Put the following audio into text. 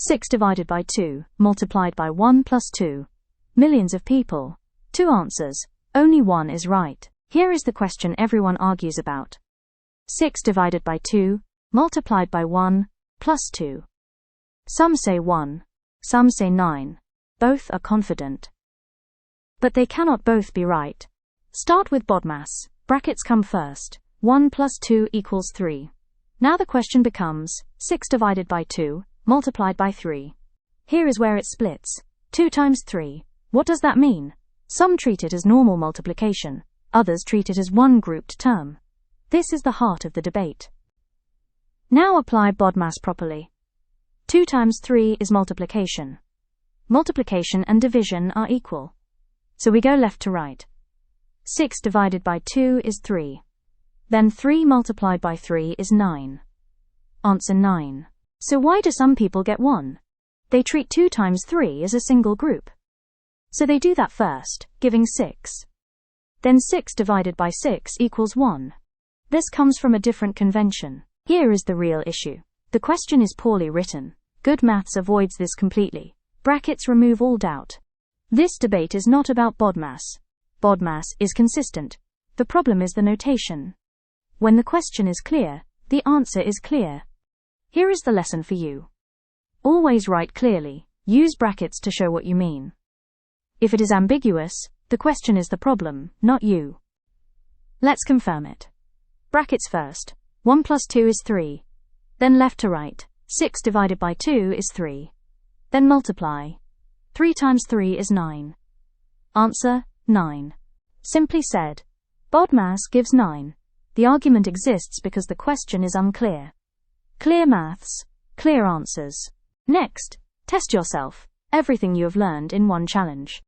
6 divided by 2, multiplied by 1 plus 2. Millions of people. 2 answers. Only one is right. Here is the question everyone argues about. 6 divided by 2, multiplied by 1, plus 2. Some say 1. Some say 9. Both are confident. But they cannot both be right. Start with BODMAS. Brackets come first. 1 plus 2 equals 3. Now the question becomes, 6 divided by 2, multiplied by 3. Here is where it splits. 2 times 3. What does that mean? Some treat it as normal multiplication. Others treat it as one grouped term. This is the heart of the debate. Now apply BODMAS properly. 2 times 3 is multiplication. Multiplication and division are equal. So we go left to right. 6 divided by 2 is 3. Then 3 multiplied by 3 is 9. Answer 9. So why do some people get 1? They treat 2 times 3 as a single group. So they do that first, giving 6. Then 6 divided by 6 equals 1. This comes from a different convention. Here is the real issue. The question is poorly written. Good maths avoids this completely. Brackets remove all doubt. This debate is not about BODMAS. BODMAS is consistent. The problem is the notation. When the question is clear, the answer is clear. Here is the lesson for you. Always write clearly. Use brackets to show what you mean. If it is ambiguous, the question is the problem, not you. Let's confirm it. Brackets first. 1 plus 2 is 3. Then left to right. 6 divided by 2 is 3. Then multiply. 3 times 3 is 9. Answer, 9. Simply said. BODMAS gives 9. The argument exists because the question is unclear. Clear maths, clear answers. Next, test yourself. Everything you have learned in one challenge.